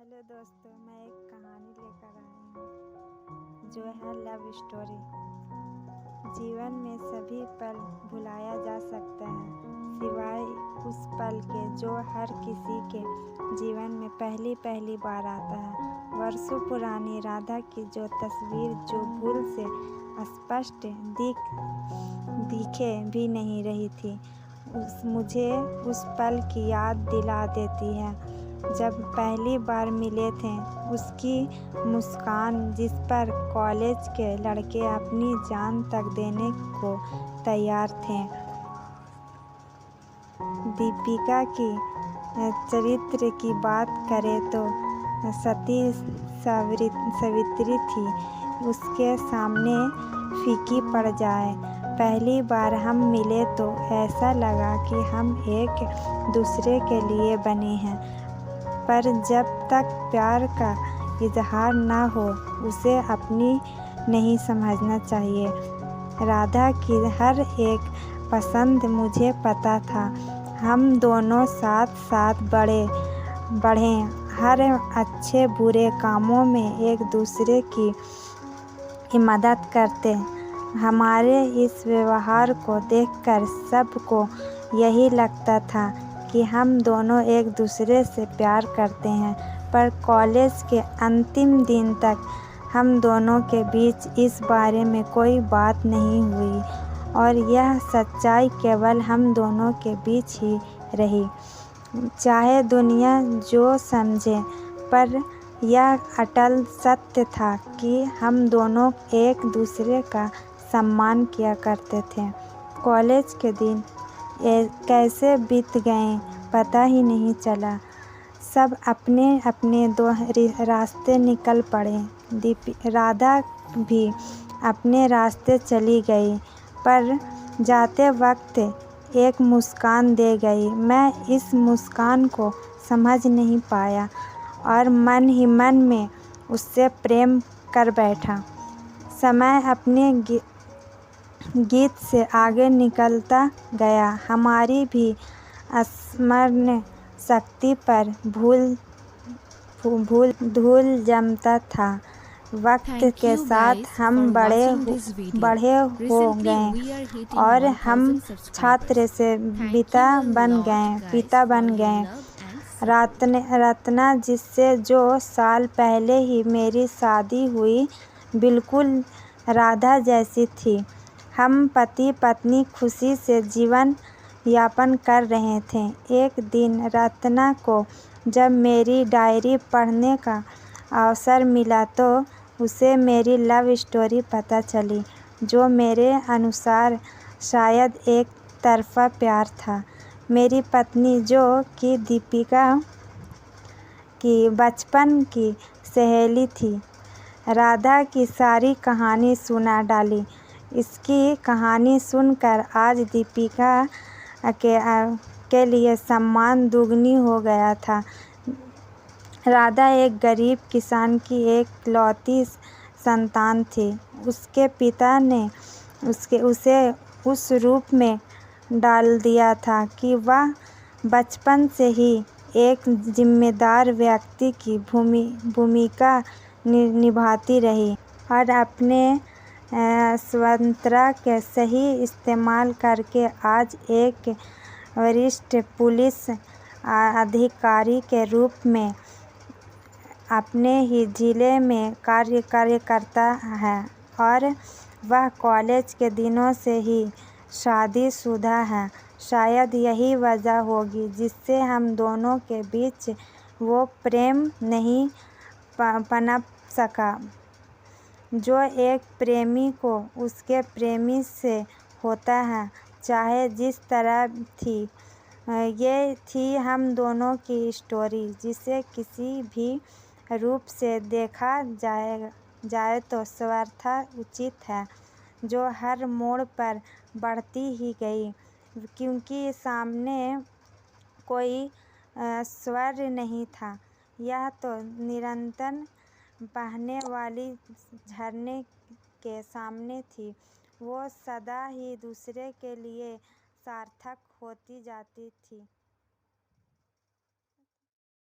Hello दोस्तों, मैं एक कहानी लेकर आई हूँ जो है लव स्टोरी। जीवन में सभी पल भुलाया जा सकता है सिवाय उस पल के जो हर किसी के जीवन में पहली पहली बार आता है। वर्षों पुरानी राधा की जो तस्वीर जो भूल से स्पष्ट दिखे भी नहीं रही थी, मुझे उस पल की याद दिला देती है जब पहली बार मिले थे। उसकी मुस्कान जिस पर कॉलेज के लड़के अपनी जान तक देने को तैयार थे। दीपिका की चरित्र की बात करें तो सती सावित्री थी, उसके सामने फीकी पड़ जाए। पहली बार हम मिले तो ऐसा लगा कि हम एक दूसरे के लिए बने हैं, पर जब तक प्यार का इजहार ना हो उसे अपनी नहीं समझना चाहिए। राधा की हर एक पसंद मुझे पता था। हम दोनों साथ साथ बढ़े हर अच्छे बुरे कामों में एक दूसरे की मदद करते। हमारे इस व्यवहार को देखकर सबको यही लगता था कि हम दोनों एक दूसरे से प्यार करते हैं, पर कॉलेज के अंतिम दिन तक हम दोनों के बीच इस बारे में कोई बात नहीं हुई और यह सच्चाई केवल हम दोनों के बीच ही रही। चाहे दुनिया जो समझे, पर यह अटल सत्य था कि हम दोनों एक दूसरे का सम्मान किया करते थे। कॉलेज के दिन कैसे बीत गए पता ही नहीं चला। सब अपने अपने दो रास्ते निकल पड़े। राधा भी अपने रास्ते चली गई, पर जाते वक्त एक मुस्कान दे गई। मैं इस मुस्कान को समझ नहीं पाया और मन ही मन में उससे प्रेम कर बैठा। समय अपने गीत से आगे निकलता गया। हमारी भी स्मरण शक्ति पर धूल जमता था। वक्त के साथ हम बड़े हो गए और हम छात्र से पिता बन गए। रत्ना जिससे जो साल पहले ही मेरी शादी हुई, बिल्कुल राधा जैसी थी। हम पति पत्नी खुशी से जीवन यापन कर रहे थे। एक दिन रत्ना को जब मेरी डायरी पढ़ने का अवसर मिला तो उसे मेरी लव स्टोरी पता चली, जो मेरे अनुसार शायद एक तरफा प्यार था। मेरी पत्नी, जो कि दीपिका की बचपन की सहेली थी, राधा की सारी कहानी सुना डाली। इसकी कहानी सुनकर आज दीपिका के लिए सम्मान दुगनी हो गया था। राधा एक गरीब किसान की एकलौती संतान थी। उसके पिता ने उसे उस रूप में डाल दिया था कि वह बचपन से ही एक जिम्मेदार व्यक्ति की भूमिका निभाती रही और अपने स्वतंत्रता के सही इस्तेमाल करके आज एक वरिष्ठ पुलिस अधिकारी के रूप में अपने ही जिले में कार्य करता है और वह कॉलेज के दिनों से ही शादीशुदा है। शायद यही वजह होगी जिससे हम दोनों के बीच वो प्रेम नहीं पनप सका जो एक प्रेमी को उसके प्रेमी से होता है, चाहे जिस तरह थी। ये थी हम दोनों की स्टोरी, जिसे किसी भी रूप से देखा जाए तो स्वर्थता उचित है, जो हर मोड़ पर बढ़ती ही गई, क्योंकि सामने कोई स्वर नहीं था। यह तो निरंतर बहने वाली झरने के सामने थी। वो सदा ही दूसरे के लिए सार्थक होती जाती थी।